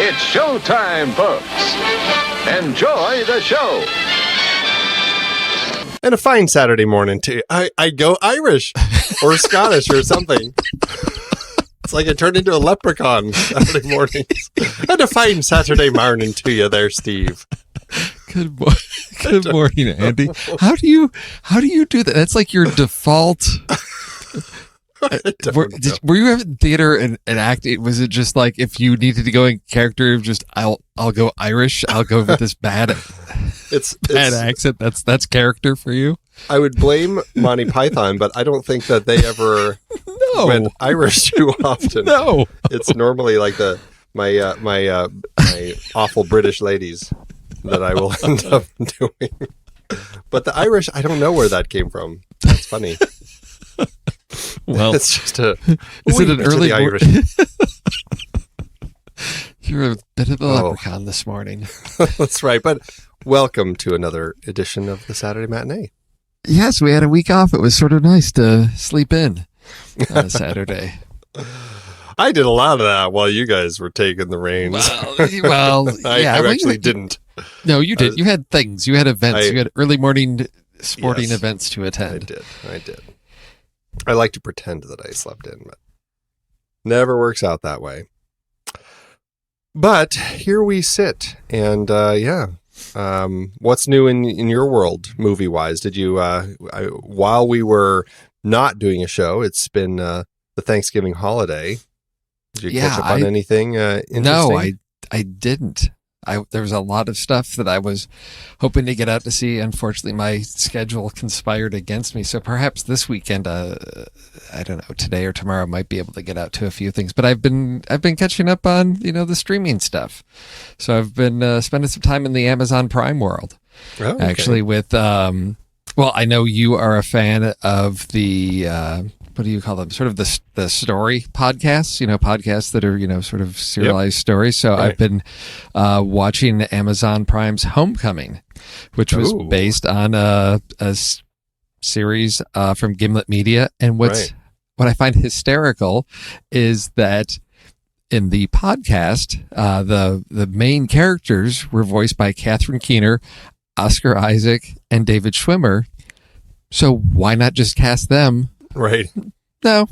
It's showtime, folks. Enjoy the show. And a fine Saturday morning, too. I go Irish or Scottish or something. It's like I turned into a leprechaun Saturday mornings. And a fine Saturday morning to you there, Steve. Good morning, Andy. How do you do that? That's like your default. Were you ever in theater and acting? Was it just like if you needed to go in character, just I'll go Irish. I'll go with this bad accent. That's character for you. I would blame Monty Python, but I don't think that they ever went Irish too often. No, it's normally like my awful British ladies that I will end up doing. But the Irish, I don't know where that came from. That's funny. Well, it's just is it an early Irish? You're a bit of a leprechaun this morning. That's right. But welcome to another edition of the Saturday Matinee. Yes, we had a week off. It was sort of nice to sleep in on a Saturday. I did a lot of that while you guys were taking the reins. Well, I actually didn't. No, you did. You had things. You had events. You had early morning sporting events to attend. I did. I like to pretend that I slept in, but never works out that way. But here we sit, and what's new in your world, movie-wise? Did you, while we were not doing a show, it's been the Thanksgiving holiday. Did you catch up on anything interesting? No, I didn't. There was a lot of stuff that I was hoping to get out to see. Unfortunately, my schedule conspired against me. So perhaps this weekend, I don't know, today or tomorrow, I might be able to get out to a few things. But I've been catching up on the streaming stuff. So I've been spending some time in the Amazon Prime world. Oh, okay. Actually, with I know you are a fan of the. What do you call them? Sort of the story podcasts, podcasts that are, sort of serialized stories. So right. I've been watching Amazon Prime's Homecoming, which was based on a series from Gimlet Media. And what I find hysterical is that in the podcast, the main characters were voiced by Catherine Keener, Oscar Isaac, and David Schwimmer. So why not just cast them? Right. No,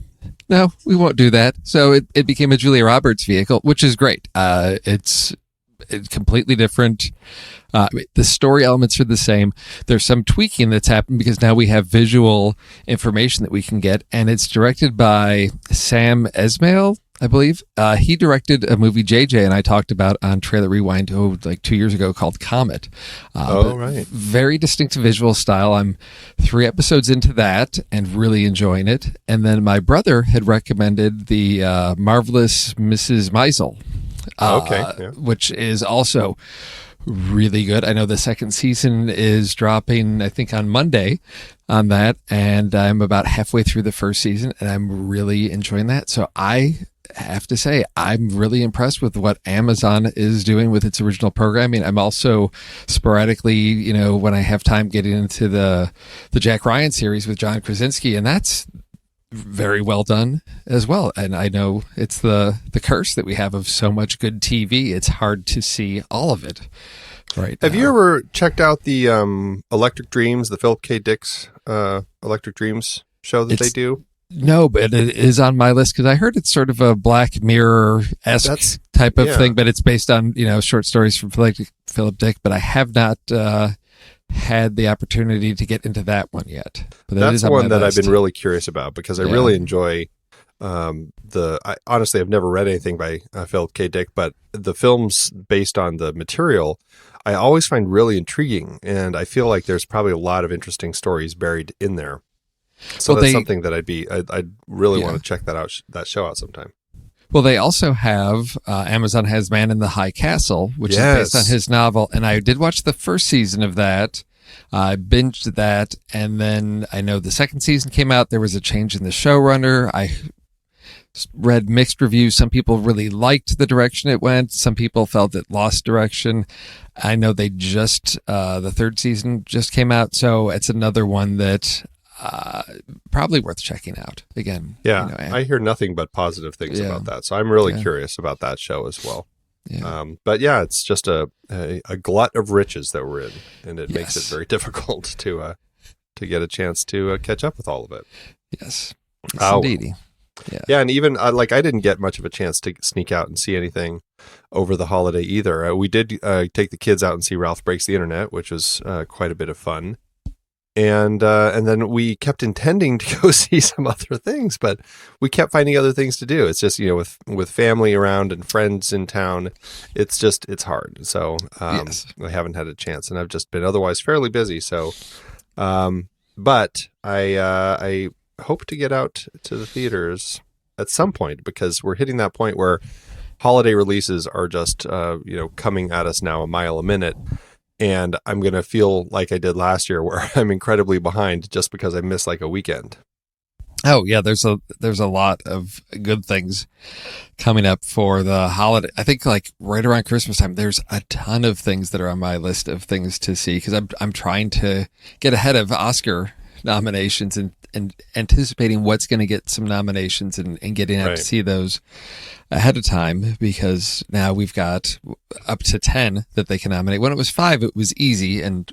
we won't do that. So it became a Julia Roberts vehicle, which is great. It's completely different. The story elements are the same. There's some tweaking that's happened because now we have visual information that we can get, and it's directed by Sam Esmail, I believe. He directed a movie JJ and I talked about on Trailer Rewind like 2 years ago called Comet. Right. Very distinctive visual style. I'm 3 episodes into that and really enjoying it. And then my brother had recommended the Marvelous Mrs. Maisel, which is also really good. I know the second season is dropping, I think, on Monday on that, and I'm about halfway through the first season, and I'm really enjoying that. So I have to say, I'm really impressed with what Amazon is doing with its original programming. I'm also sporadically, when I have time, getting into the Jack Ryan series with John Krasinski, and that's very well done as well. And I know it's the curse that we have of so much good TV. It's hard to see all of it right Have now. you ever checked out the Electric Dreams, the Philip K. Dick's Electric Dreams show that they do? No, but it is on my list because I heard it's sort of a Black Mirror-esque type of thing, but it's based on, short stories from Philip Dick, but I have not had the opportunity to get into that one yet. But that's one that I've been really curious about because I really enjoy honestly, I've never read anything by Philip K. Dick, but the films based on the material, I always find really intriguing, and I feel like there's probably a lot of interesting stories buried in there. So that's something that I'd really want to check that show out sometime. Well, they also have, Amazon has Man in the High Castle, which is based on his novel. And I did watch the first season of that. I binged that. And then I know the second season came out. There was a change in the showrunner. I read mixed reviews. Some people really liked the direction it went. Some people felt it lost direction. I know they the third season just came out. So it's another one that probably worth checking out again. I hear nothing but positive things about that, so I'm really curious about that show as well. Yeah. But yeah, it's just a glut of riches that we're in, and it makes it Yes. very difficult to get a chance to catch up with all of it. Yes. Oh, Indeedy. Yeah. Yeah, and even like I didn't get much of a chance to sneak out and see anything over the holiday either. We did take the kids out and see Ralph Breaks the Internet, which was quite a bit of fun. And then we kept intending to go see some other things, but we kept finding other things to do. It's just, with family around and friends in town, it's hard. So Yes. I haven't had a chance, and I've just been otherwise fairly busy. So, but I hope to get out to the theaters at some point, because we're hitting that point where holiday releases are just, coming at us now a mile a minute. And I'm going to feel like I did last year, where I'm incredibly behind just because I missed like a weekend. Oh yeah, there's a lot of good things coming up for the holiday. I think like right around Christmas time, there's a ton of things that are on my list of things to see, because I'm trying to get ahead of Oscar nominations and anticipating what's going to get some nominations and getting out to see those ahead of time, because now we've got up to 10 that they can nominate. When it was 5, it was easy. And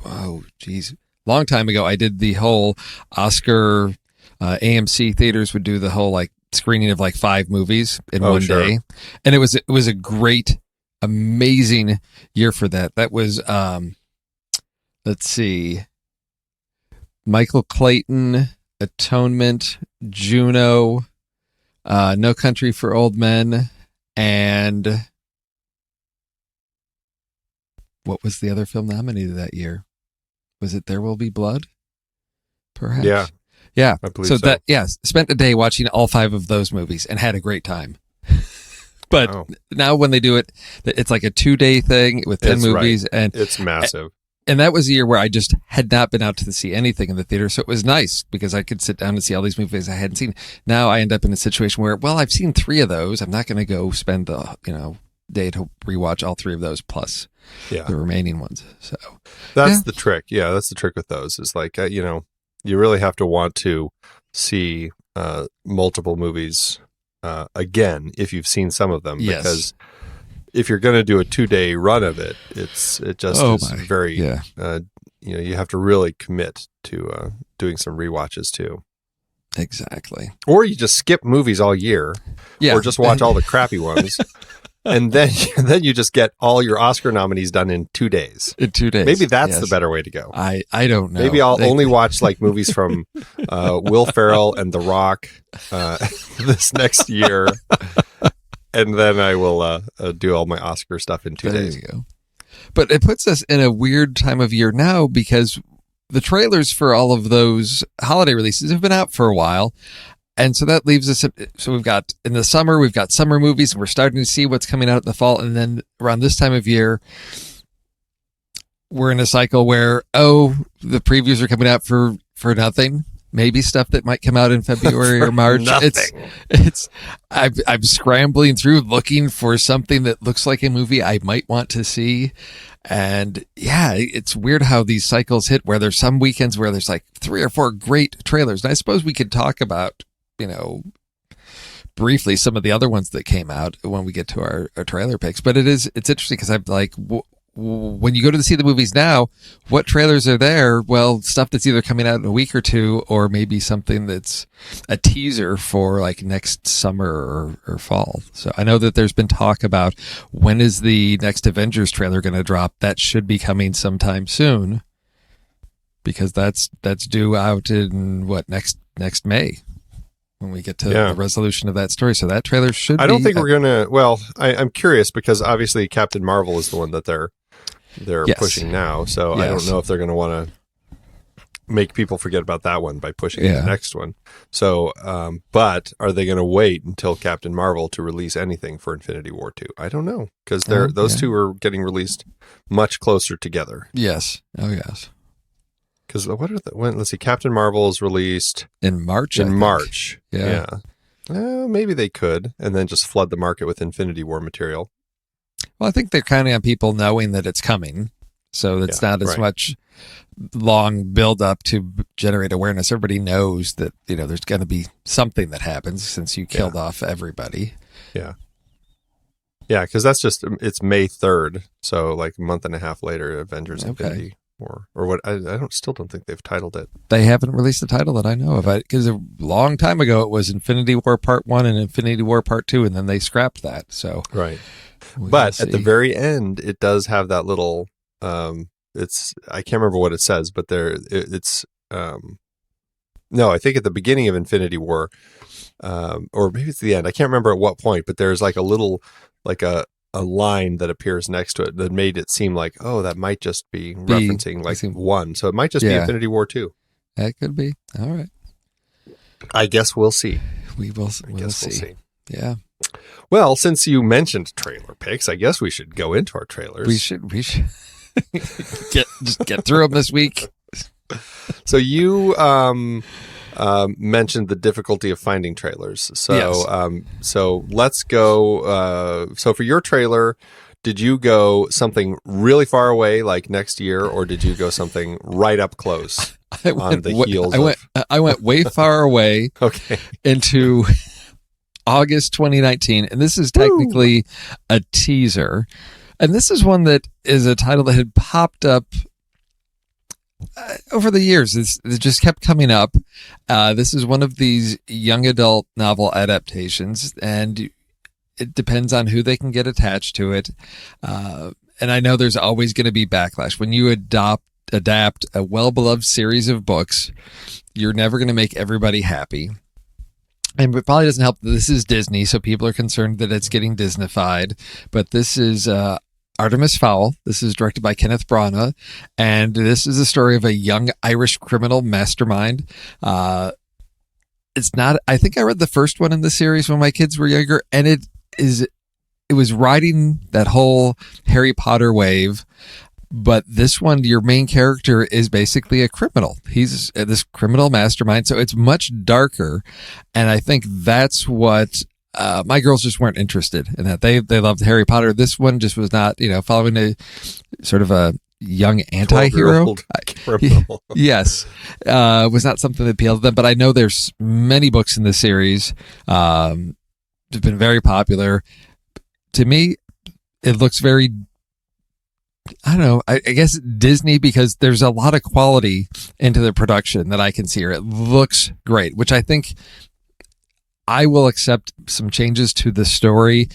oh geez, long time ago, I did the whole Oscar AMC theaters would do the whole like screening of like 5 movies in one day. And it was a great, amazing year for that. That was, let's see, Michael Clayton, Atonement, Juno, No Country for Old Men, and what was the other film nominated that year? Was it There Will Be Blood? Perhaps. Yeah. I believe so. Spent a day watching all 5 of those movies and had a great time. But now when they do it, it's like a 2-day thing with 10 movies, and it's massive. And that was a year where I just had not been out to see anything in the theater. So it was nice because I could sit down and see all these movies I hadn't seen. Now I end up in a situation where, well, I've seen 3 of those. I'm not going to go spend the, day to rewatch all 3 of those plus the remaining ones. So that's the trick. Yeah. That's the trick with those, is like, you really have to want to see multiple movies again if you've seen some of them, because if you're going to do a 2-day run of it, it just is very, you have to really commit to doing some rewatches too. Exactly. Or you just skip movies all year, or just watch all the crappy ones. And then you just get all your Oscar nominees done in 2 days. In 2 days. Maybe that's the better way to go. I don't know. Maybe I'll only watch like movies from Will Ferrell and The Rock this next year. And then I will do all my Oscar stuff in 2 days. There you go. But it puts us in a weird time of year now, because the trailers for all of those holiday releases have been out for a while. And so that leaves us, so we've got, in the summer, we've got summer movies, and we're starting to see what's coming out in the fall. And then around this time of year, we're in a cycle where, the previews are coming out for nothing. Maybe stuff that might come out in February or March. I'm scrambling through looking for something that looks like a movie I might want to see. And it's weird how these cycles hit, where there's some weekends where there's like 3 or 4 great trailers. And I suppose we could talk about, briefly some of the other ones that came out when we get to our trailer picks. But it's interesting, because I'm like, when you go to see the movies now, what trailers are there? Well, stuff that's either coming out in a week or 2, or maybe something that's a teaser for like next summer or fall. So I know that there's been talk about, when is the next Avengers trailer going to drop? That should be coming sometime soon, because that's due out in next May, when we get to the resolution of that story. So that trailer should I don't think we're going to, well, I'm curious, because obviously Captain Marvel is the one that they're pushing now. So I don't know if they're going to want to make people forget about that one by pushing the next one. So, but are they going to wait until Captain Marvel to release anything for Infinity War 2? I don't know, because those two are getting released much closer together. Yes. Oh, yes. Because let's see, Captain Marvel is released in March. Yeah. Maybe they could, and then just flood the market with Infinity War material. Well, I think they're counting on people knowing that it's coming, so it's not as much long build up to generate awareness. Everybody knows that there's going to be something that happens, since you killed off everybody. Yeah. Yeah, because it's May 3rd, so like a month and a half later, Avengers Infinity War, or what? Still don't think they've titled it. They haven't released a title that I know of, because a long time ago it was Infinity War Part 1 and Infinity War Part 2, and then they scrapped that. So right, but at the very end, it does have that little. I can't remember what it says, but no, I think at the beginning of Infinity War, or maybe it's the end. I can't remember at what point, but there's like a little, like a line that appears next to it that made it seem like, oh, that might just be referencing like one. So it might just be Infinity War 2. That could be. All right. I guess we'll see. We'll see. Yeah. Well, since you mentioned trailer picks, I guess we should go into our trailers. We should get through them this week. So you mentioned the difficulty of finding trailers. So yes. So let's go. So for your trailer, did you go something really far away, like next year, or did you go something right up close I went way far away. Okay. Into August 2019, and this is technically a teaser. And this is one that is a title that had popped up over the years. It just kept coming up. This is one of these young adult novel adaptations, and it depends on who they can get attached to it. And I know there's always going to be backlash. When you adapt a well-beloved series of books, you're never going to make everybody happy. And it probably doesn't help that this is Disney, so people are concerned that it's getting Disneyfied. But this is Artemis Fowl. This is directed by Kenneth Branagh, and this is the story of a young Irish criminal mastermind. It's not. I think I read the first one in the series when my kids were younger, and it was riding that whole Harry Potter wave. But this one, your main character is basically a criminal. He's this criminal mastermind, so it's much darker. And I think that's what my girls just weren't interested in. That they loved Harry Potter. This one just was not, following a sort of a young anti-hero. Yes, was not something that appealed to them. But I know there's many books in the series. Have been very popular. To me, it looks very, I don't know, I guess Disney, because there's a lot of quality into the production that I can see here. It looks great, which I think I will accept some changes to the story,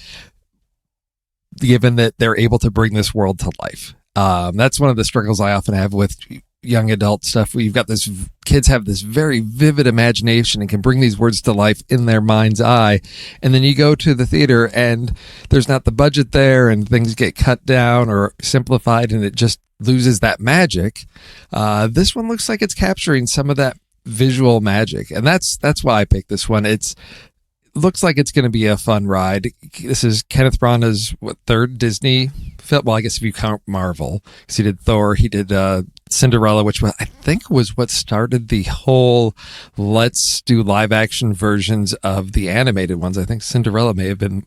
given that they're able to bring this world to life. That's one of the struggles I often have with young adult stuff, where you've got kids have this very vivid imagination and can bring these words to life in their mind's eye. And then you go to the theater and there's not the budget there, and things get cut down or simplified, and it just loses that magic. This one looks like it's capturing some of that visual magic. And that's why I picked this one. It looks like it's going to be a fun ride. This is Kenneth Branagh's third Disney film. Well, I guess if you count Marvel, because he did Thor, he did Cinderella, which I think was what started the whole let's do live action versions of the animated ones. I think Cinderella may have been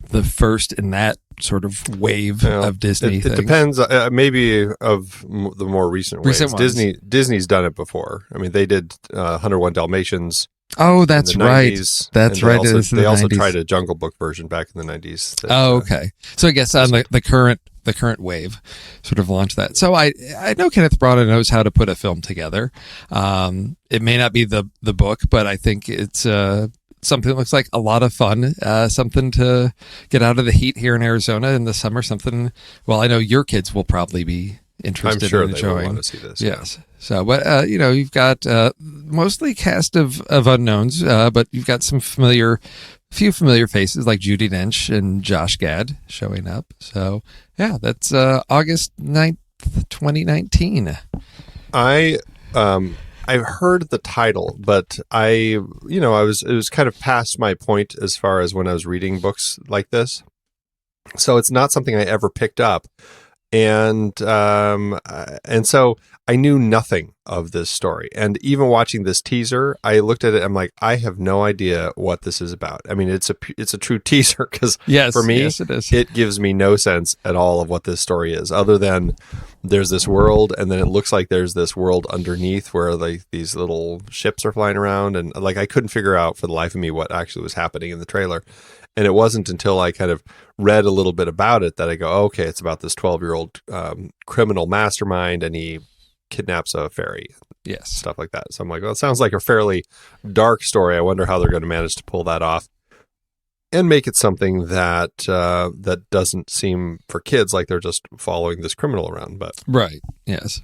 the first in that sort of wave of Disney. It depends, maybe of the more recent waves. Disney's done it before. I mean, they did 101 Dalmatians. Oh, that's right. That's right. They also tried a Jungle Book version back in the 90s. Okay. So I guess on the current wave sort of launched that. So I know Kenneth Branagh knows how to put a film together. It may not be the book, but I think it's something that looks like a lot of fun, something to get out of the heat here in Arizona in the summer, something, well, I know your kids will probably be interested in enjoying. They will want to see this. Yes. Yeah. So, but, you've got mostly cast of unknowns, but you've got few familiar faces like Judi Dench and Josh Gad showing up. So, yeah, that's August 9th, 2019. I've heard the title, but it was kind of past my point as far as when I was reading books like this. So it's not something I ever picked up. And so I knew nothing of this story. And even watching this teaser, I looked at it, I'm like, I have no idea what this is about. I mean, it's a true teaser, because for me, it is. It gives me no sense at all of what this story is, other than there's this world, and then it looks like there's this world underneath where these little ships are flying around, and I couldn't figure out for the life of me what actually was happening in the trailer. And it wasn't until I kind of read a little bit about it that I go, oh, okay, it's about this 12-year-old criminal mastermind, and he kidnaps a fairy. Yes. Stuff like that. So I'm like, well, it sounds like a fairly dark story. I wonder how they're going to manage to pull that off and make it something that that doesn't seem for kids like they're just following this criminal around. But right. Yes.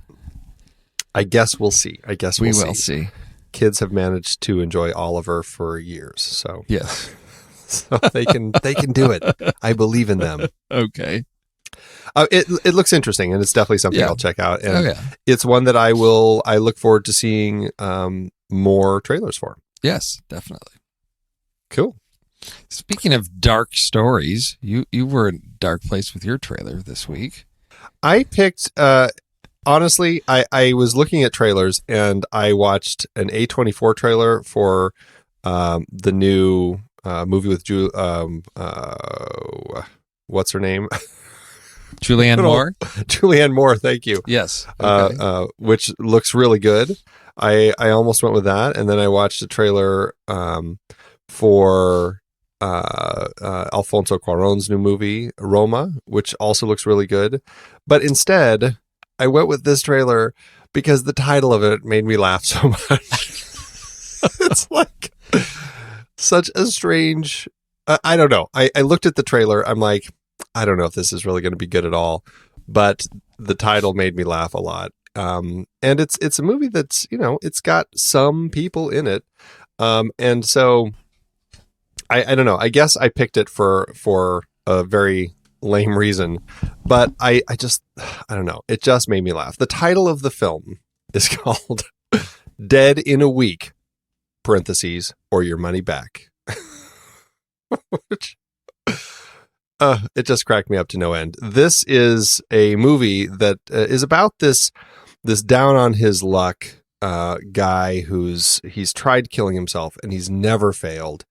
I guess we'll see. I guess we will see. Kids have managed to enjoy Oliver for years. So yes. So they can do it. I believe in them. Okay. It looks interesting, and it's definitely something I'll check out. And it's one that I look forward to seeing more trailers for. Yes, definitely. Cool. Speaking of dark stories, you were in a dark place with your trailer this week. I picked honestly, I was looking at trailers, and I watched an A24 trailer for the new movie with what's her name? Julianne Moore? Julianne Moore, thank you. Yes. Okay. Which looks really good. I almost went with that, and then I watched a trailer for Alfonso Cuarón's new movie, Roma, which also looks really good. But instead, I went with this trailer because the title of it made me laugh so much. It's like such a strange... I don't know. I looked at the trailer. I'm like, I don't know if this is really going to be good at all, but the title made me laugh a lot. And it's a movie that's, it's got some people in it. And so I don't know. I guess I picked it for a very lame reason, but I don't know. It just made me laugh. The title of the film is called Dead in a Week, parentheses, or Your Money Back. Which, it just cracked me up to no end. This is a movie that is about this down on his luck guy he's tried killing himself, and he's never failed.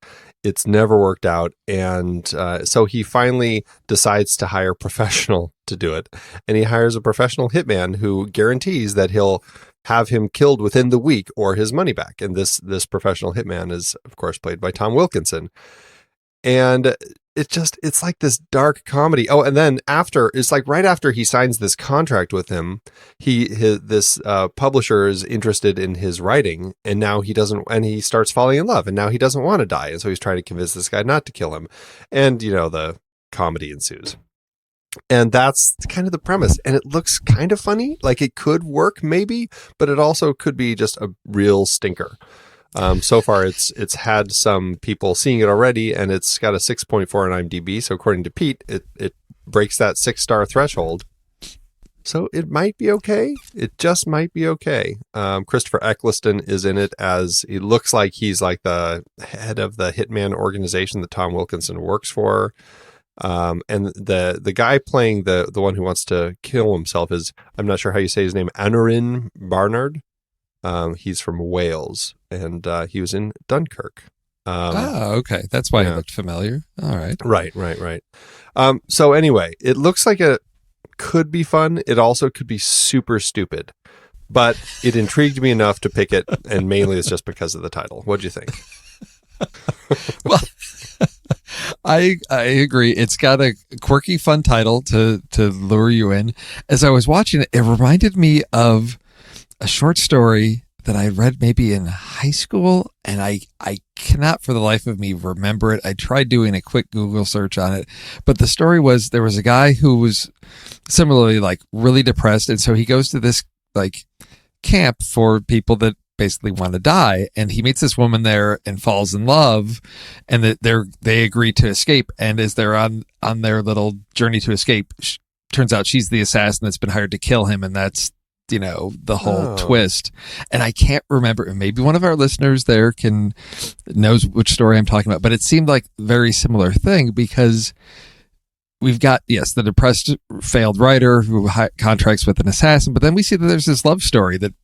It's never worked out. And so he finally decides to hire a professional to do it. And he hires a professional hitman who guarantees that he'll have him killed within the week or his money back. And this professional hitman is, of course, played by Tom Wilkinson. And it's like this dark comedy. Oh, and then right after he signs this contract with him, this publisher is interested in his writing, and now he starts falling in love, and now he doesn't want to die. And so he's trying to convince this guy not to kill him. And, the comedy ensues. And that's kind of the premise. And it looks kind of funny. Like it could work maybe, but it also could be just a real stinker. So far, it's had some people seeing it already, and it's got a 6.4 on IMDb. So according to Pete, it breaks that 6-star threshold. So it might be okay. It just might be okay. Christopher Eccleston is in it it looks like he's like the head of the hitman organization that Tom Wilkinson works for. And the guy playing the one who wants to kill himself is, I'm not sure how you say his name, Aneurin Barnard. He's from Wales, and he was in Dunkirk. Okay. That's why he looked familiar. All right. Right. So anyway, it looks like it could be fun. It also could be super stupid, but it intrigued me enough to pick it, and mainly it's just because of the title. What'd you think? Well, I agree. It's got a quirky, fun title to lure you in. As I was watching it, it reminded me of a short story that I read maybe in high school, and I cannot for the life of me remember it. I tried doing a quick Google search on it, but the story was there was a guy who was similarly like really depressed, and so he goes to this like camp for people that basically want to die, and he meets this woman there and falls in love, and they agree to escape, and as they're on their little journey to escape, turns out she's the assassin that's been hired to kill him, and that's the whole twist. And I can't remember, and maybe one of our listeners there knows which story I'm talking about, but it seemed like a very similar thing, because we've got, yes, the depressed failed writer who contracts with an assassin, but then we see that there's this love story that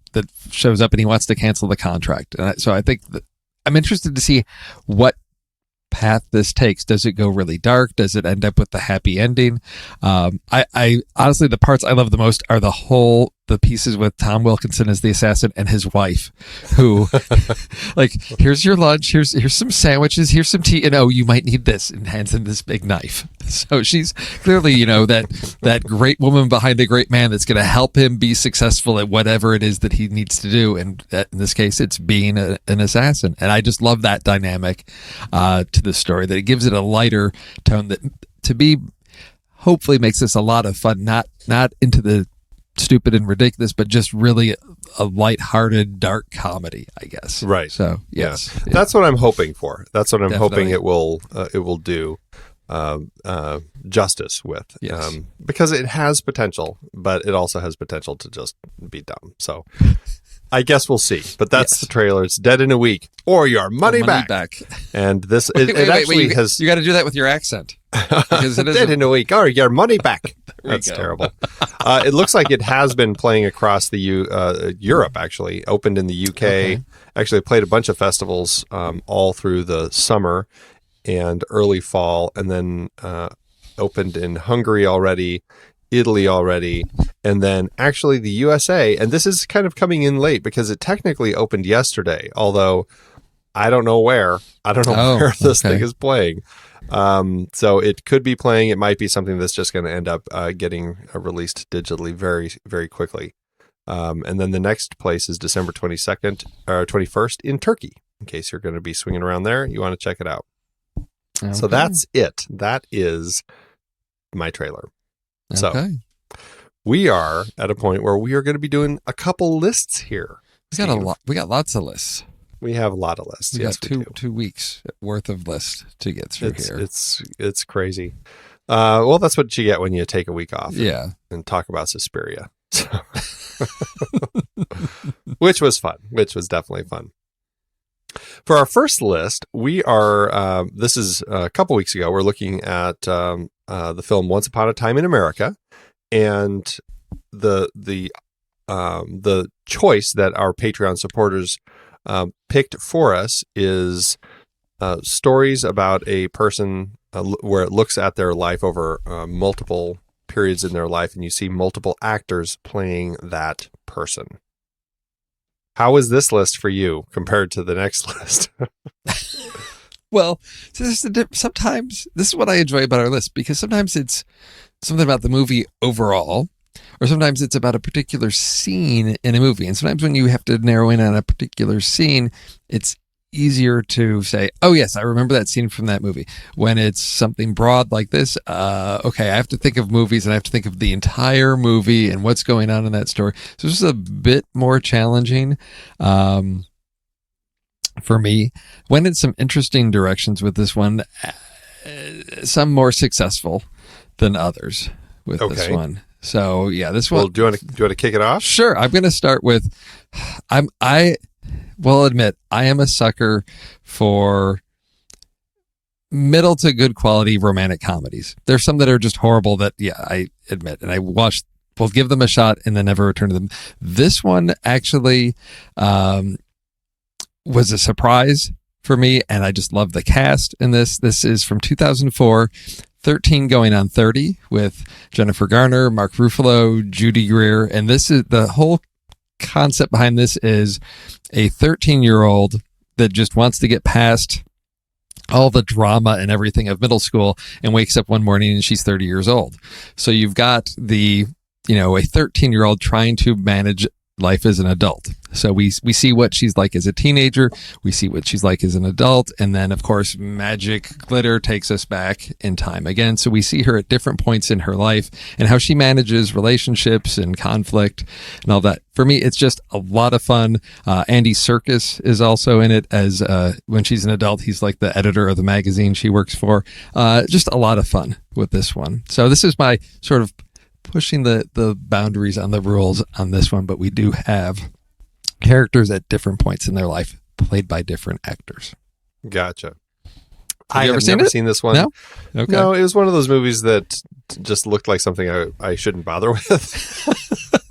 shows up, and he wants to cancel the contract. And so I think that I'm interested to see what path this takes. Does it go really dark? Does it end up with the happy ending? I honestly, the parts I love the most are the whole the pieces with Tom Wilkinson as the assassin and his wife, who, like, here's your lunch, here's some sandwiches, here's some tea, and oh, you might need this, and hands him this big knife. So she's clearly, you know, that great woman behind the great man that's going to help him be successful at whatever it is that he needs to do. And in this case, it's being an assassin. And I just love that dynamic to the story, that it gives it a lighter tone that, to be, hopefully makes this a lot of fun, not into the stupid and ridiculous, but just really a lighthearted, dark comedy, I guess. Right. So yes, yeah. That's what I'm hoping for. That's what I'm Definitely. hoping it will do justice with. Yes. Because it has potential, but it also has potential to just be dumb. So I guess we'll see. But that's the trailer. It's dead in a week, or your money back. And this it actually has. You got to do that with your accent. Because it is dead in a week, or your money back. That's terrible. It looks like it has been playing across the Europe. Actually, opened in the UK. Okay. Actually, played a bunch of festivals all through the summer and early fall, and then opened in Hungary already, Italy already, and then actually the USA. And this is kind of coming in late because it technically opened yesterday, although I don't know where. I don't know where this thing is playing. So it could be playing. It might be something that's just going to end up getting released digitally very, very quickly. And then the next place is December 22nd or 21st in Turkey. In case you're going to be swinging around there, you want to check it out. Okay. So that's it. That is my trailer. Okay. So we are at a point where we are going to be doing a couple lists here. We got a lot. We got lots of lists. We have a lot of lists. We got 2 weeks worth of lists to get through here. It's crazy. Well, that's what you get when you take a week off. Yeah, and talk about Suspiria, which was fun. Which was definitely fun. For our first list, we are. This is a couple weeks ago. We're looking at the film Once Upon a Time in America, and the choice that our Patreon supporters picked for us is stories about a person where it looks at their life over multiple periods in their life, and you see multiple actors playing that person. How is this list for you compared to the next list? Well, sometimes this is what I enjoy about our list, because sometimes it's something about the movie overall, or sometimes it's about a particular scene in a movie. And sometimes when you have to narrow in on a particular scene, it's easier to say, oh yes, I remember that scene from that movie. When it's something broad like this, okay, I have to think of movies and I have to think of the entire movie and what's going on in that story. So this is a bit more challenging for me. Went in some interesting directions with this one, some more successful than others with this one. So yeah, this one. Well, do you want to kick it off? Sure. I'm going to start with, I will admit I am a sucker for middle to good quality romantic comedies. There's some that are just horrible that, yeah, I admit, and I watched. We'll give them a shot and then never return to them. This one actually was a surprise for me, and I just love the cast in this. This is from 2004. 13 going on 30 with Jennifer Garner, Mark Ruffalo, Judy Greer. And this is the whole concept behind this is a 13-year-old that just wants to get past all the drama and everything of middle school and wakes up one morning and she's 30 years old. So you've got a 13-year-old trying to manage life as an adult. So we see what she's like as a teenager, we see what she's like as an adult, and then of course magic glitter takes us back in time again. So we see her at different points in her life and how she manages relationships and conflict and all that. For me, it's just a lot of fun. Andy Serkis is also in it as when she's an adult, he's like the editor of the magazine she works for. Just a lot of fun with this one. So this is my sort of pushing the boundaries on the rules on this one, but we do have characters at different points in their life played by different actors. Gotcha. Have you ever seen this one. No? Okay. No, it was one of those movies that just looked like something I shouldn't bother with.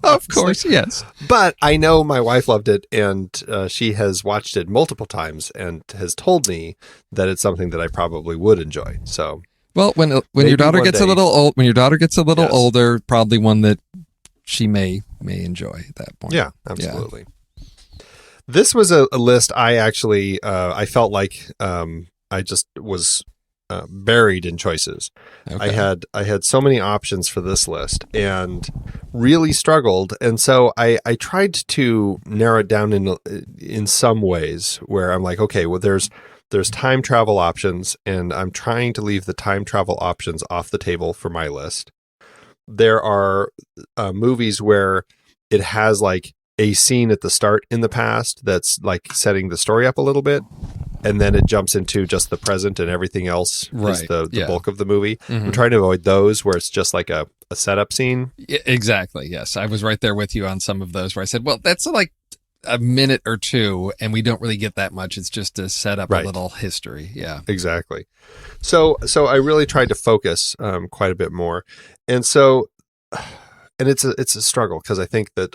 Of course, yes. But I know my wife loved it, and she has watched it multiple times and has told me that it's something that I probably would enjoy. So, well, when your daughter gets a little old, older, probably one that she may enjoy at that point. Yeah, absolutely. This was a list I actually I felt like I just was buried in choices. Okay. I had so many options for this list and really struggled, and so I tried to narrow it down in some ways where I'm like, okay, well there's time travel options, and I'm trying to leave the time travel options off the table for my list. There are movies where it has like a scene at the start in the past that's like setting the story up a little bit, and then it jumps into just the present and everything else is the bulk of the movie. I'm trying to avoid those where it's just like a setup scene. Yeah, exactly. Yes. I was right there with you on some of those where I said, well, that's like a minute or two and we don't really get that much. It's just to set up a little history. Yeah, exactly. So I really tried to focus quite a bit more. And so, and it's a struggle because I think that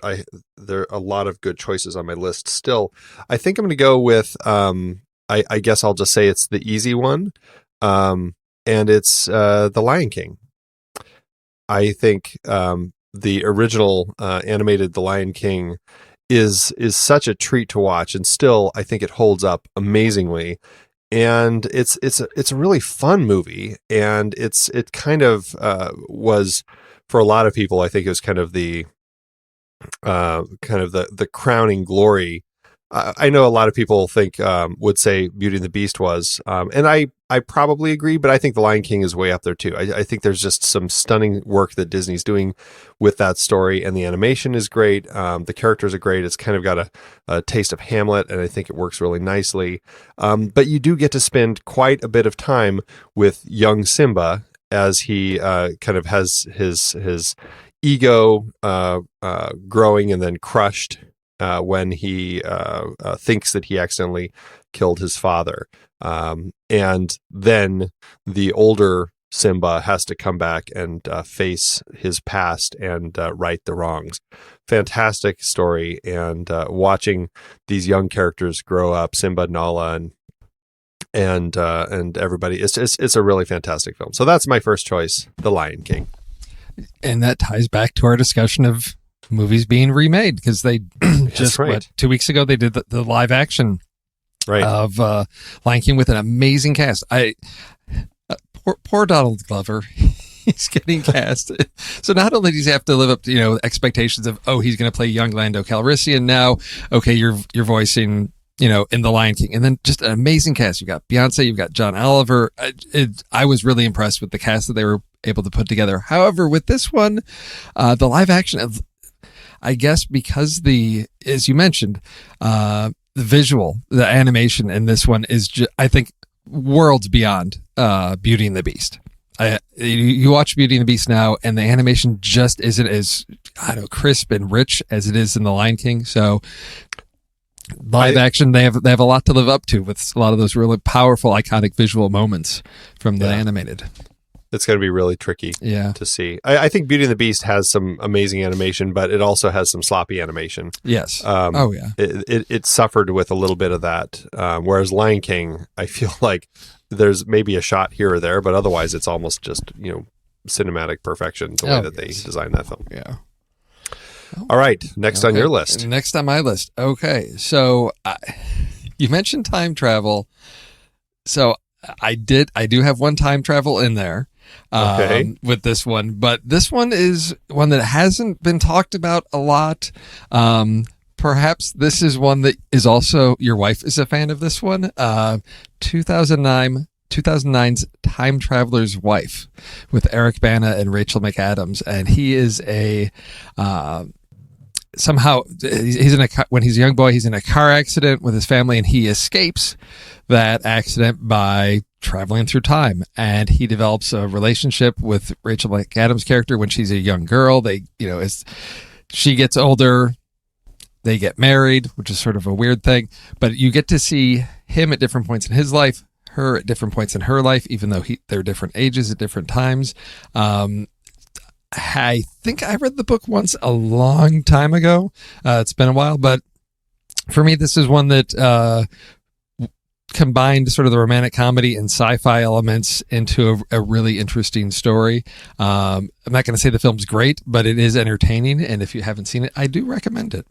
there are a lot of good choices on my list still. I think I'm going to go with, I guess I'll just say it's the easy one. And it's The Lion King. I think the original animated The Lion King is such a treat to watch, and still I think it holds up amazingly. And it's a really fun movie, and it kind of was for a lot of people. I think it was kind of the crowning glory. I know a lot of people think would say Beauty and the Beast was, and I probably agree, but I think The Lion King is way up there too. I think there's just some stunning work that Disney's doing with that story, and the animation is great. The characters are great. It's kind of got a taste of Hamlet, and I think it works really nicely. But you do get to spend quite a bit of time with young Simba as he kind of has his ego growing and then crushed when he thinks that he accidentally killed his father. And then the older Simba has to come back and face his past and right the wrongs. Fantastic story. And watching these young characters grow up, Simba, Nala, and everybody, it's a really fantastic film. So that's my first choice, The Lion King. And that ties back to our discussion of movies being remade, because they just 2 weeks ago they did the live action of Lion King with an amazing cast. Poor Donald Glover, he's getting cast. So not only does he have to live up to expectations of he's going to play young Lando Calrissian, now you're voicing in The Lion King, and then just an amazing cast. You've got Beyonce, you've got John Oliver. I was really impressed with the cast that they were able to put together. However, with this one, the live action of, I guess because as you mentioned, the visual, the animation in this one is I think worlds beyond Beauty and the Beast. You watch Beauty and the Beast now, and the animation just isn't as crisp and rich as it is in The Lion King. So live action, they have a lot to live up to with a lot of those really powerful, iconic visual moments from the animated. It's going to be really tricky to see. I think Beauty and the Beast has some amazing animation, but it also has some sloppy animation. Yes. It suffered with a little bit of that. Whereas Lion King, I feel like there's maybe a shot here or there, but otherwise it's almost just, cinematic perfection, the way that they designed that film. Yeah. All right. Next on your list. Next on my list. Okay. So you mentioned time travel. So I do have one time travel in there. With this one, but this one is one that hasn't been talked about a lot. Perhaps this is one that is also, your wife is a fan of this one. 2009's Time Traveler's Wife with Eric Bana and Rachel McAdams. And he is somehow when he's a young boy, he's in a car accident with his family, and he escapes that accident by traveling through time, and he develops a relationship with Rachel McAdams' character when she's a young girl. They, as she gets older, they get married, which is sort of a weird thing, but you get to see him at different points in his life, her at different points in her life, even though they're different ages at different times. I think I read the book once a long time ago. It's been a while, but for me, this is one that combined sort of the romantic comedy and sci-fi elements into a really interesting story. I'm not going to say the film's great, but it is entertaining. And if you haven't seen it, I do recommend it.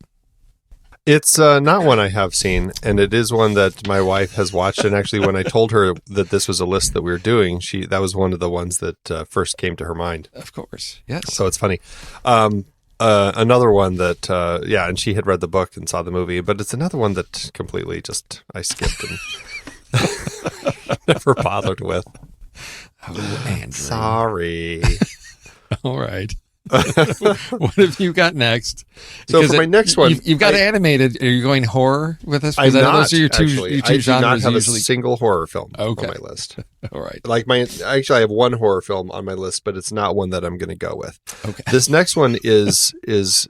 It's not one I have seen, and it is one that my wife has watched. And actually, when I told her that this was a list that we were doing, that was one of the ones that first came to her mind. Of course, yes. So it's funny. Another one that, and she had read the book and saw the movie, but it's another one that completely just I skipped and never bothered with. Oh, Andrew. Sorry. All right. What have you got next? So for my next one, you've got animated. Are you going horror with us? I'm not, those are your two, actually. your two I do genres not have usually. a single horror film on Okay. my list. All right. I have one horror film on my list, but it's not one that I'm going to go with. Okay. This next one is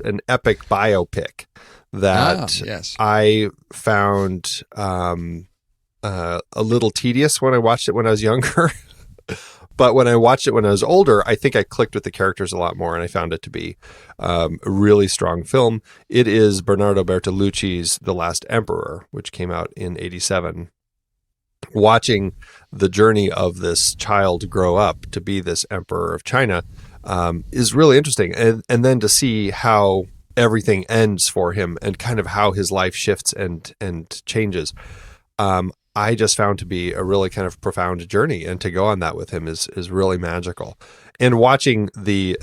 an epic biopic that yes. I found a little tedious when I watched it when I was younger. But when I watched it when I was older, I think I clicked with the characters a lot more, and I found it to be a really strong film. It is Bernardo Bertolucci's The Last Emperor, which came out in 1987. Watching the journey of this child grow up to be this emperor of China is really interesting. And then to see how everything ends for him and kind of how his life shifts and changes. I just found to be a really kind of profound journey, and to go on that with him is really magical. And watching the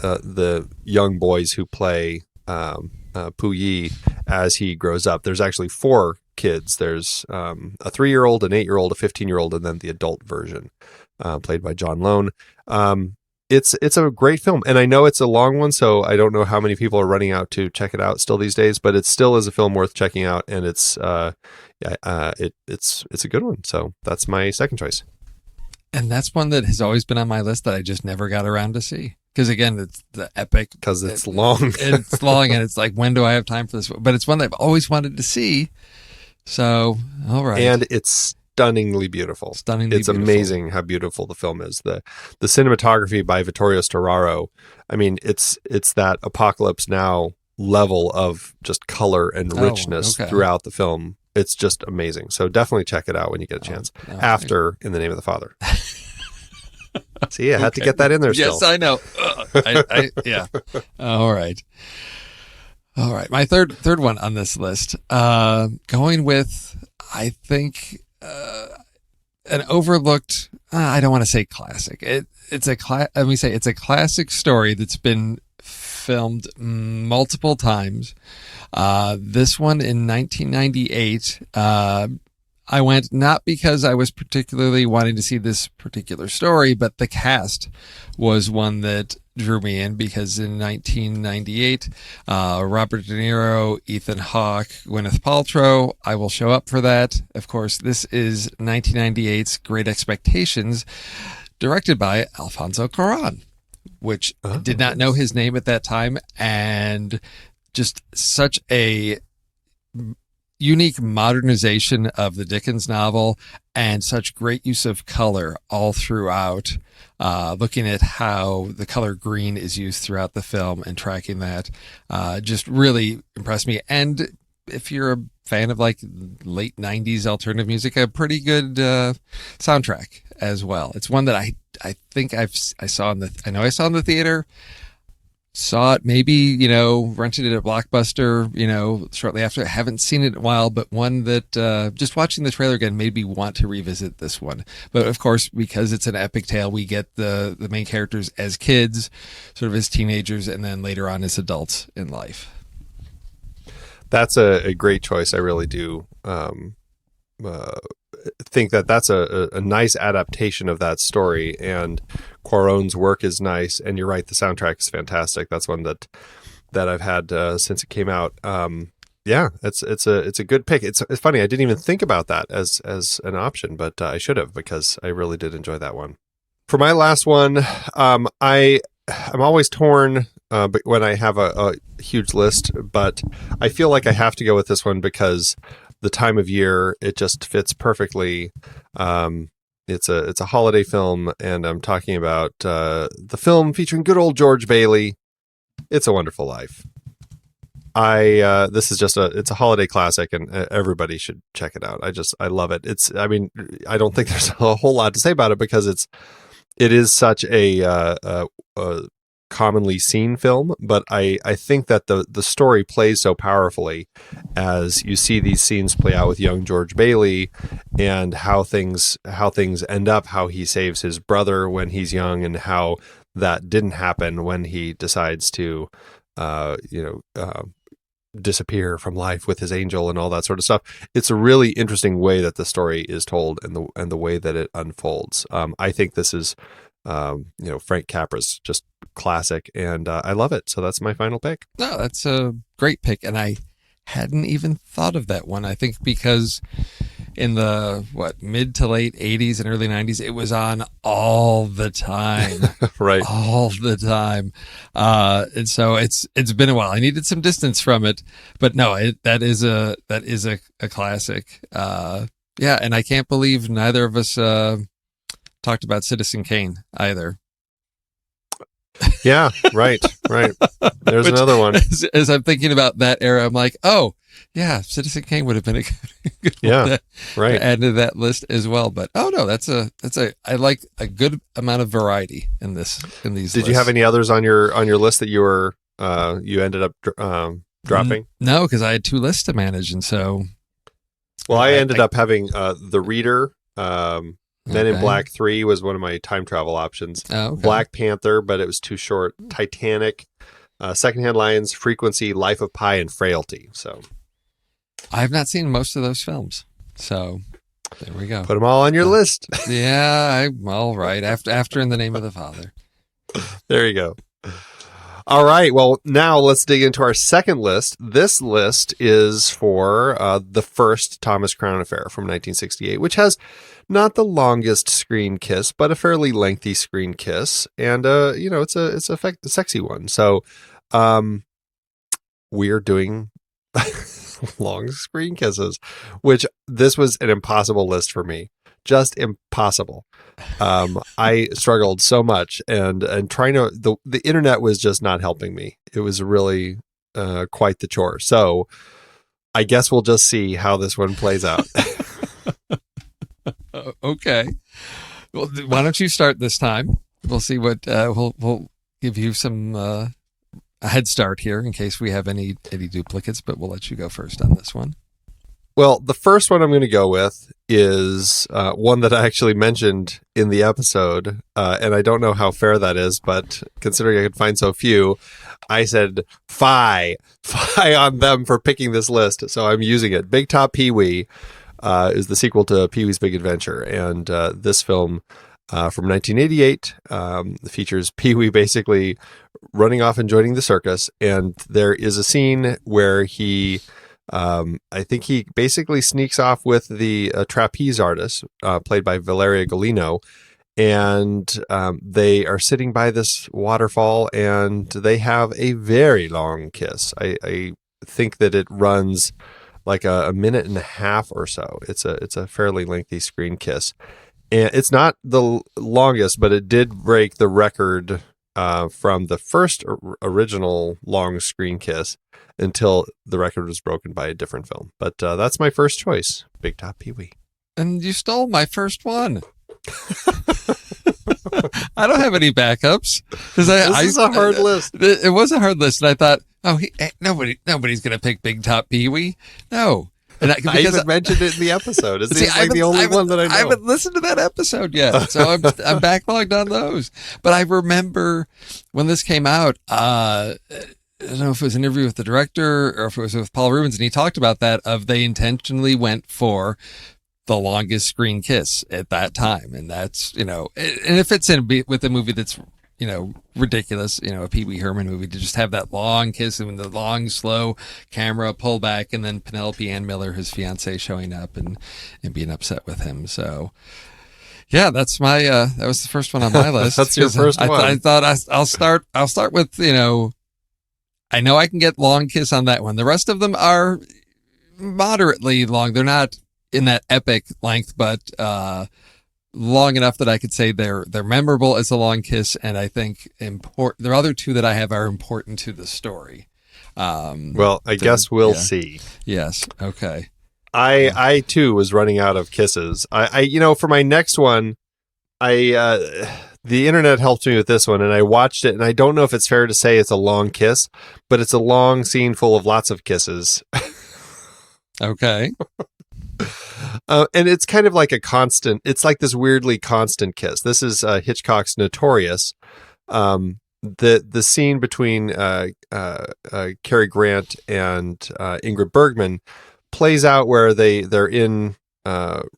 young boys who play Puyi as he grows up, there's actually 4 kids. There's a 3-year-old, an 8-year-old, a 15-year-old, and then the adult version played by John Lone. It's a great film, and I know it's a long one, so I don't know how many people are running out to check it out still these days, but it still is a film worth checking out, and it's a good one. So that's my second choice. And that's one that has always been on my list that I just never got around to see. Because again, it's the epic. Because it's long. It's long, and it's like, when do I have time for this? But it's one that I've always wanted to see. So, all right. And it's stunningly beautiful. It's beautiful. Amazing how beautiful the film is. The cinematography by Vittorio Storaro. I mean, it's that Apocalypse Now level of just color and richness throughout the film. It's just amazing. So definitely check it out when you get a chance. After In the Name of the Father. See, I had to get that in there still. Yes, I know. Yeah. All right. My third one on this list, going with, I think, an overlooked, I don't want to say classic. It's a classic story that's been filmed multiple times. This one in 1998, I went not because I was particularly wanting to see this particular story, but the cast was one that drew me in, because in 1998, Robert De Niro, Ethan Hawke, Gwyneth Paltrow, I will show up for that. Of course, this is 1998's Great Expectations, directed by Alfonso Cuarón, which I did not know his name at that time, and just such a unique modernization of the Dickens novel, and such great use of color all throughout. Looking at how the color green is used throughout the film and tracking that, just really impressed me. And if you're a fan of like late 90s alternative music, a pretty good soundtrack as well. It's one that I think I saw in the theater. Saw it maybe, rented it at Blockbuster, shortly after. I haven't seen it in a while, but one that just watching the trailer again made me want to revisit this one. But of course, because it's an epic tale, we get the main characters as kids, sort of as teenagers, and then later on as adults in life. That's a great choice. I really do think that's a nice adaptation of that story, and Cuarón's work is nice, and you're right, the soundtrack is fantastic. That's one that I've had since it came out. It's a good pick. It's funny, I didn't even think about that as an option, but I should have, because I really did enjoy that one. For my last one, I'm always torn but when I have a huge list, but I feel like I have to go with this one because the time of year, it just fits perfectly. It's a holiday film, and I'm talking about the film featuring good old George Bailey, It's a Wonderful Life. This is just it's a holiday classic, and everybody should check it out. I love it. I mean, I don't think there's a whole lot to say about it because it is such a commonly seen film, but I think that the story plays so powerfully as you see these scenes play out with young George Bailey and how things end up, how he saves his brother when he's young, and how that didn't happen when he decides to disappear from life with his angel and all that sort of stuff. It's a really interesting way that the story is told and the way that it unfolds. I think this is Frank Capra's just classic, and I love it. So that's my final pick. No, that's a great pick, and I hadn't even thought of that one. I think because in the mid to late 80s and early 90s, it was on all the time. Right. All the time. And so it's been a while. I needed some distance from it, but no, that is a classic. Yeah. And I can't believe neither of us talked about Citizen Kane either. Yeah, right. There's another one. As I'm thinking about that era, I'm like, oh, yeah, Citizen Kane would have been a good one to add to that list as well. But I like a good amount of variety in these. Did you have any others on your list that you ended up dropping? No, because I had two lists to manage, and so. Well, I ended up having The Reader. Men in Black 3 was one of my time travel options. Oh, okay. Black Panther, but it was too short. Titanic, Secondhand Lions, Frequency, Life of Pi, and Frailty. So I have not seen most of those films. So there we go. Put them all on your list. Yeah, I'm all right. After In the Name of the Father. There you go. All right. Well, now let's dig into our second list. This list is for the first Thomas Crown Affair from 1968, which has not the longest screen kiss, but a fairly lengthy screen kiss, and it's a sexy one. So, we're doing long screen kisses, which this was an impossible list for me, just impossible. I struggled so much, and trying to the internet was just not helping me. It was really quite the chore. So, I guess we'll just see how this one plays out. Okay. Well, why don't you start this time? We'll see what we'll give you some a head start here in case we have any duplicates, but we'll let you go first on this one. Well, the first one I'm going to go with is one that I actually mentioned in the episode, and I don't know how fair that is, but considering I could find so few, I said fie on them for picking this list, so I'm using it. Big Top Pee-wee is the sequel to Pee-wee's Big Adventure, and this film from 1988 features Pee-wee basically running off and joining the circus, and there is a scene where he I think he basically sneaks off with the trapeze artist played by Valeria Golino, and they are sitting by this waterfall, and they have a very long kiss. I think that it runs like a minute and a half or so. It's a fairly lengthy screen kiss, and it's not the longest, but it did break the record from the first original long screen kiss until the record was broken by a different film. But that's my first choice, Big Top Pee-wee. And you stole my first one. I don't have any backups because this is a hard list. It was a hard list, and I thought, nobody's going to pick Big Top Pee-wee. No. And I even mentioned it in the episode. It's like the only one that I know. I haven't listened to that episode yet, so I'm backlogged on those. But I remember when this came out, I don't know if it was an interview with the director or if it was with Paul Rubens, and he talked about that, they intentionally went for the longest screen kiss at that time. And that's, and it fits in with a movie that's, ridiculous, a Pee Wee Herman movie, to just have that long kiss and the long, slow camera pull back, and then Penelope Ann Miller, his fiance, showing up and being upset with him. So yeah, that's my, that was the first one on my list. That's your first one. I thought I'll start with, I know I can get long kiss on that one. The rest of them are moderately long. They're not in that epic length, but, long enough that I could say they're memorable as a long kiss, and I think the other two that I have are important to the story. Well, I guess we'll see. Yes. Okay. I too was running out of kisses. I for my next one, the internet helped me with this one, and I watched it, and I don't know if it's fair to say it's a long kiss, but it's a long scene full of lots of kisses. Okay. And it's kind of like a constant. It's like this weirdly constant kiss. This is Hitchcock's Notorious. The scene between Cary Grant and Ingrid Bergman plays out where they're in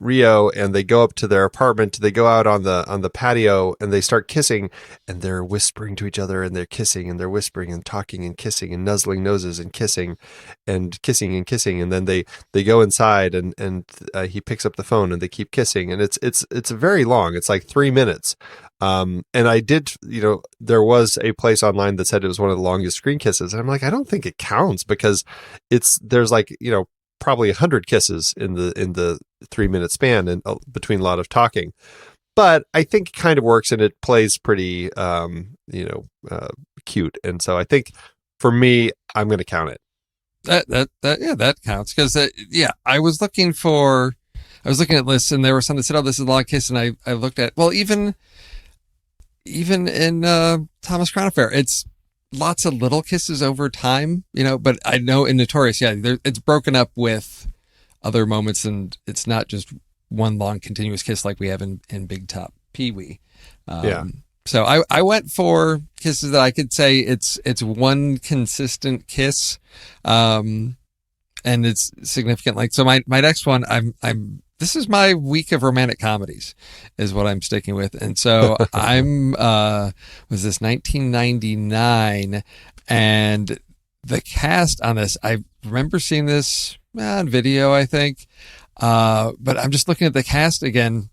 Rio, and they go up to their apartment. They go out on the patio, and they start kissing, and they're whispering to each other, and they're kissing, and they're whispering and talking and kissing and nuzzling noses and kissing and kissing and kissing, and then they go inside, and he picks up the phone, and they keep kissing, and it's very long. It's like 3 minutes. And I did, there was a place online that said it was one of the longest screen kisses, and I'm like, I don't think it counts, because there's like, probably 100 kisses in the 3 minute span, and between a lot of talking, but I think it kind of works, and it plays pretty, cute. And so I think for me, I'm going to count it. That counts. Cause I was looking at lists, and there was some that said, oh, this is a long kiss. And I looked at, well, even in, Thomas Crown Affair, it's lots of little kisses over time, but I know in Notorious, it's broken up with other moments, and it's not just one long continuous kiss like we have in Big Top Pee-wee. So I went for kisses that I could say it's one consistent kiss, and it's significant. Like, so my next one, this is my week of romantic comedies is what I'm sticking with. And so was this 1999, and the cast on this, I remember seeing this on video, I think. But I'm just looking at the cast again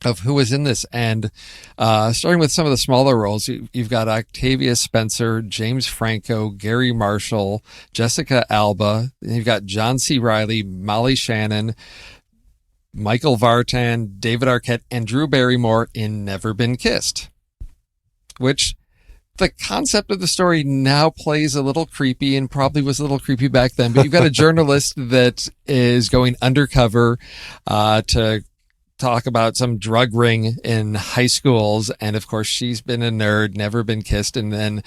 of who was in this, and starting with some of the smaller roles, you've got Octavia Spencer, James Franco, Gary Marshall, Jessica Alba. And you've got John C. Reilly, Molly Shannon, Michael Vartan, David Arquette, and Drew Barrymore in Never Been Kissed, which the concept of the story now plays a little creepy, and probably was a little creepy back then. But you've got a journalist that is going undercover to talk about some drug ring in high schools. And of course, she's been a nerd, never been kissed, and then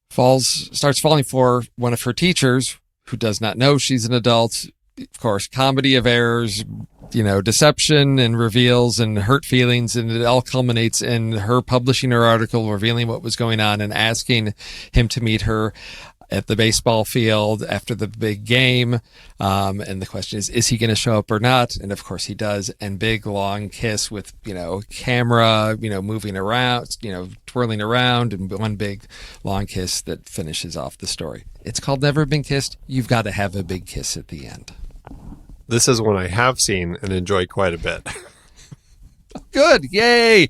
starts falling for one of her teachers, who does not know she's an adult. Of course, comedy of errors, deception and reveals and hurt feelings. And it all culminates in her publishing her article, revealing what was going on, and asking him to meet her at the baseball field after the big game. And the question is he going to show up or not? And of course he does. And big, long kiss with, camera, moving around, twirling around, and one big, long kiss that finishes off the story. It's called Never Been Kissed. You've got to have a big kiss at the end. This is one I have seen and enjoyed quite a bit. Good. Yay.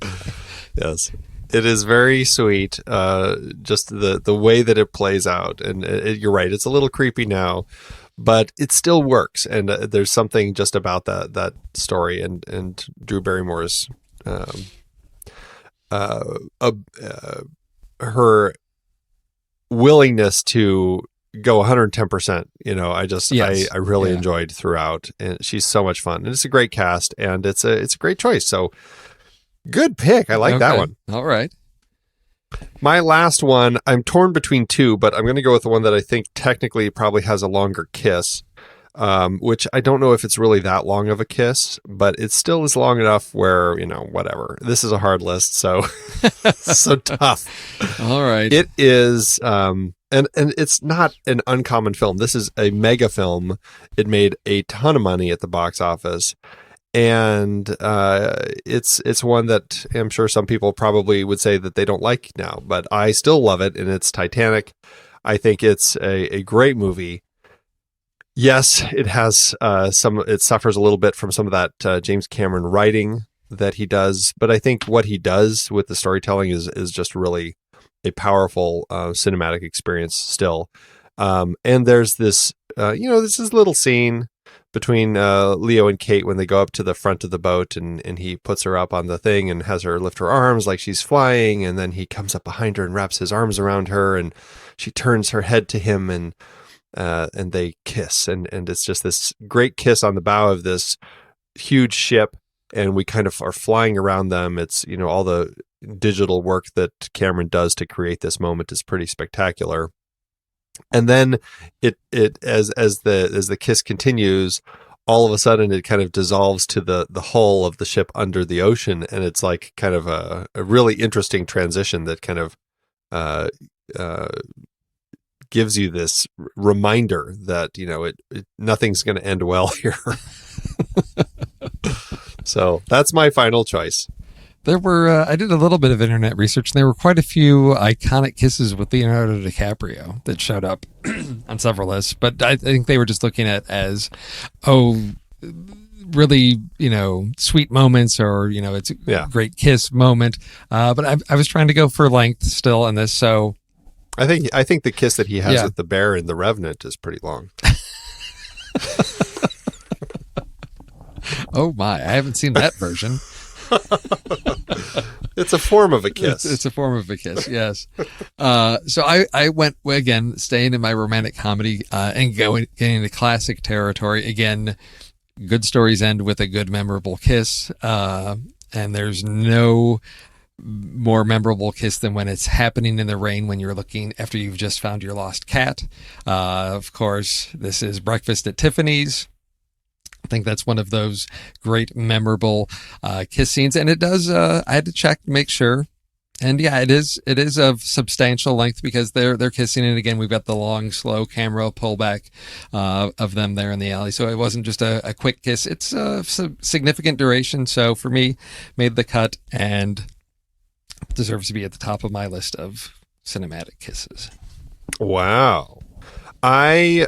Yes. It is very sweet. Just the way that it plays out. And you're right. It's a little creepy now, but it still works. And there's something just about that story, and Drew Barrymore's, her willingness to go 110%. I really enjoyed throughout, and she's so much fun, and it's a great cast, and it's a great choice. So good pick. I like that one. All right. My last one, I'm torn between two, but I'm going to go with the one that I think technically probably has a longer kiss, which I don't know if it's really that long of a kiss, but it still is long enough where, whatever. This is a hard list, so so tough. All right. It is, and it's not an uncommon film. This is a mega film. It made a ton of money at the box office. And it's one that I'm sure some people probably would say that they don't like now, but I still love it, and it's Titanic. I think it's a great movie. Yes, it has it suffers a little bit from some of that James Cameron writing that he does, but I think what he does with the storytelling is just really a powerful cinematic experience still. And there's this, this is a little scene between Leo and Kate when they go up to the front of the boat and he puts her up on the thing and has her lift her arms like she's flying, and then he comes up behind her and wraps his arms around her, and she turns her head to him, and they kiss, and it's just this great kiss on the bow of this huge ship, and we kind of are flying around them. It's, you know, all the digital work that Cameron does to create this moment is pretty spectacular. And then it as the kiss continues, all of a sudden it kind of dissolves to the hull of the ship under the ocean, and it's like kind of a really interesting transition that kind of gives you this reminder that, you know, nothing's going to end well here. So that's my final choice. There were, I did a little bit of internet research, and there were quite a few iconic kisses with Leonardo DiCaprio that showed up on several lists, but I think they were just looking at as, really, you know, sweet moments, or, you know, it's a great kiss moment. But I was trying to go for length still in this, so. I think the kiss that he has with the bear in The Revenant is pretty long. Oh my, I haven't seen that version. It's a form of a kiss. It's a form of a kiss, yes. So I went, again, staying in my romantic comedy and getting into classic territory. Again, good stories end with a good, memorable kiss. And there's no more memorable kiss than when it's happening in the rain when you're looking after you've just found your lost cat. Of course, this is Breakfast at Tiffany's. I think that's one of those great, memorable kiss scenes. And it does, I had to check to make sure. And yeah, it is of substantial length because they're kissing. And again, we've got the long, slow camera pullback of them there in the alley. So it wasn't just a quick kiss. It's a significant duration. So for me, made the cut and deserves to be at the top of my list of cinematic kisses. Wow. I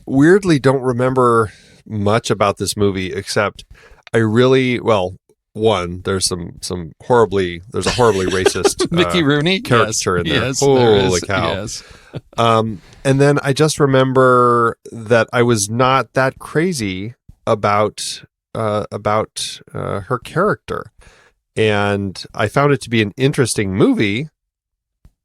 weirdly don't remember much about this movie, except I really, one, there's a horribly racist Mickey Rooney character in there. Yes, Holy cow. Yes. And then I just remember that I was not that crazy about her character. And I found it to be an interesting movie,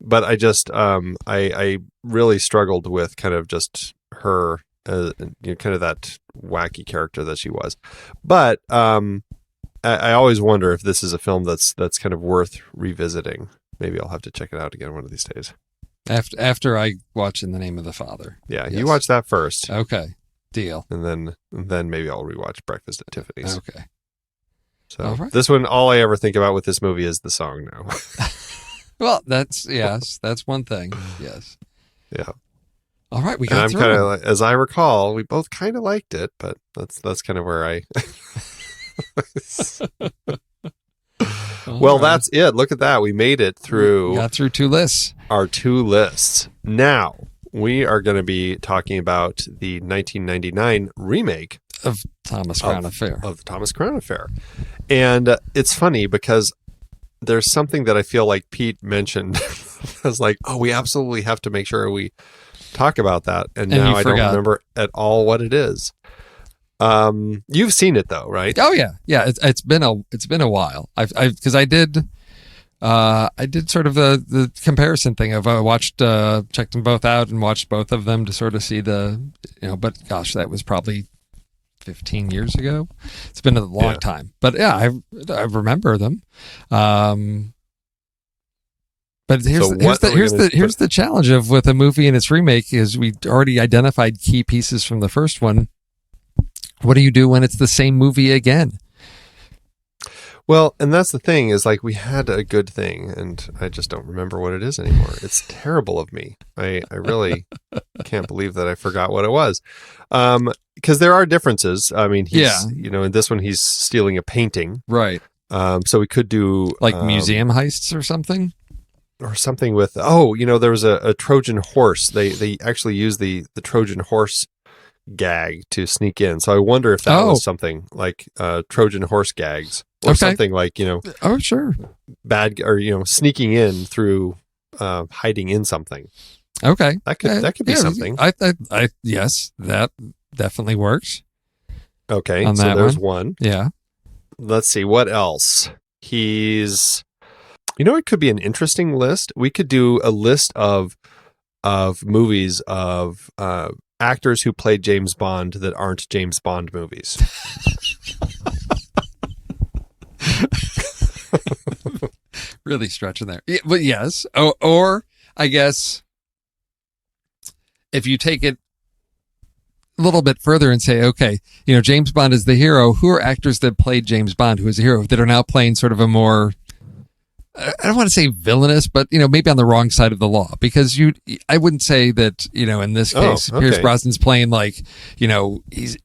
but I just I really struggled with kind of just her, kind of that wacky character that she was. But I always wonder if this is a film that's kind of worth revisiting. Maybe I'll have to check it out again one of these days. After I watch In the Name of the Father. Yeah, yes. You watch that first. Okay, deal. And then maybe I'll rewatch Breakfast at Tiffany's. Okay. So This one, all I ever think about with this movie is the song now. Well, that's one thing. Yes. Yeah. All right, we got and through. I'm kind of, as I recall, we both kind of liked it, but that's kind of where I. Well, that's it. Look at that. We made it through. We got through two lists. Our two lists. Now we are going to be talking about the 1999 remake of Thomas Crown Affair. Of the Thomas Crown Affair. And it's funny because there's something that I feel like Pete mentioned. I was like, we absolutely have to make sure we talk about that. And now I don't remember at all what it is. You've seen it though, right? Oh yeah. Yeah. It's been a while. Because I did sort of the comparison thing of I watched, checked them both out and watched both of them to sort of see but gosh, that was probably 15 years ago. It's been a long time, but yeah, I remember them. But here's the challenge with a movie and its remake is we already identified key pieces from the first one. What do you do when it's the same movie again? Well, and that's the thing is like we had a good thing and I just don't remember what it is anymore. It's terrible of me. I really can't believe that I forgot what it was. Because there are differences. I mean, he's, in this one, he's stealing a painting. Right. So we could do like museum heists or something. Or something with, there was a Trojan horse. They actually used the Trojan horse gag to sneak in. So I wonder if that was something like Trojan horse gags or something like, oh, sure. Bad or, sneaking in through hiding in something. Okay. That could be something. I yes, that definitely works. Okay, on so that there's one. Yeah. Let's see, what else? He's, it could be an interesting list. We could do a list of movies of actors who played James Bond that aren't James Bond movies. Really stretching there. Yeah, but yes. Or I guess if you take it a little bit further and say, okay, James Bond is the hero. Who are actors that played James Bond, who is a hero, that are now playing sort of a more, I don't want to say villainous, but, maybe on the wrong side of the law? Because I wouldn't say that, in this case, Pierce Brosnan's playing like, he's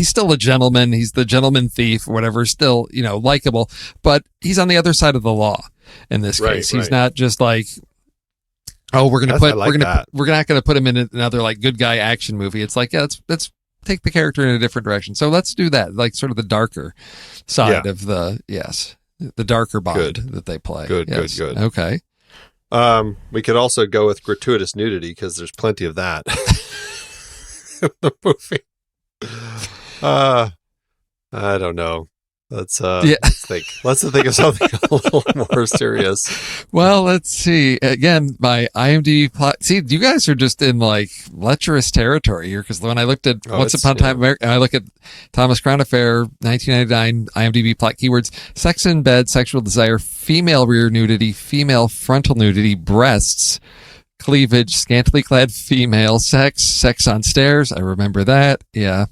still a gentleman. He's the gentleman thief or whatever, still, likable, but he's on the other side of the law in this case. He's not just like, oh, we're not going to put him in another like good guy action movie. It's like, yeah, let's take the character in a different direction. So let's do that. Like sort of the darker side of the darker Bond that they play. Good. Okay. We could also go with gratuitous nudity because there's plenty of that in the movie. I don't know. Let's think. Let's think of something a little more serious. Well, let's see. Again, my IMDb plot. See, you guys are just in like lecherous territory here because when I looked at Once Upon a Time America, and I look at Thomas Crown Affair, 1999 IMDb plot keywords: sex in bed, sexual desire, female rear nudity, female frontal nudity, breasts, cleavage, scantily clad female, sex on stairs. I remember that. Yeah.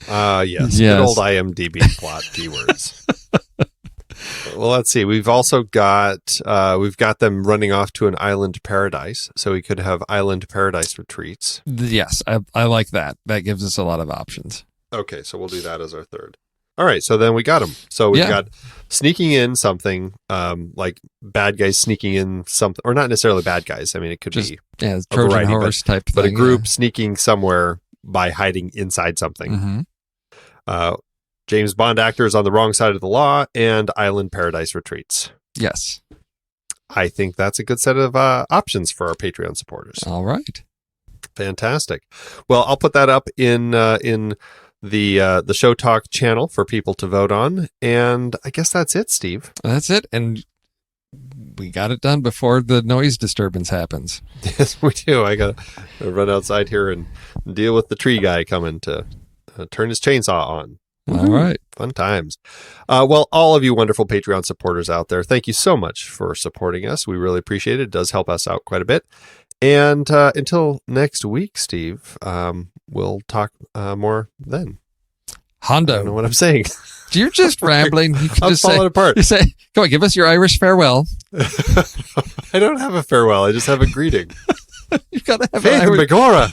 Yes. Good old IMDb plot keywords. Well, let's see. We've also got them running off to an island paradise, so we could have island paradise retreats. Yes, I like that. That gives us a lot of options. Okay, so we'll do that as our third. All right, so then we got them. So we've got sneaking in something, like bad guys sneaking in something, or not necessarily bad guys. I mean, it could be Trojan variety, horse type thing. But a group sneaking somewhere by hiding inside something. Mm-hmm. James Bond actors on the wrong side of the law, and island paradise retreats. Yes. I think that's a good set of options for our Patreon supporters. All right. Fantastic. Well, I'll put that up in the Show Talk channel for people to vote on, and I guess that's it, Steve. That's it, and we got it done before the noise disturbance happens. Yes, we do. I got to run outside here and deal with the tree guy coming to turn his chainsaw on. All right. Fun times. Well, all of you wonderful Patreon supporters out there, thank you so much for supporting us. We really appreciate it. It does help us out quite a bit. And until next week, Steve, we'll talk more then. Hondo. I don't know what I'm saying. You're just rambling. You can I'm just falling apart. You say, come on, give us your Irish farewell. I don't have a farewell. I just have a greeting. You've got to have Faith an Irish... Begorra.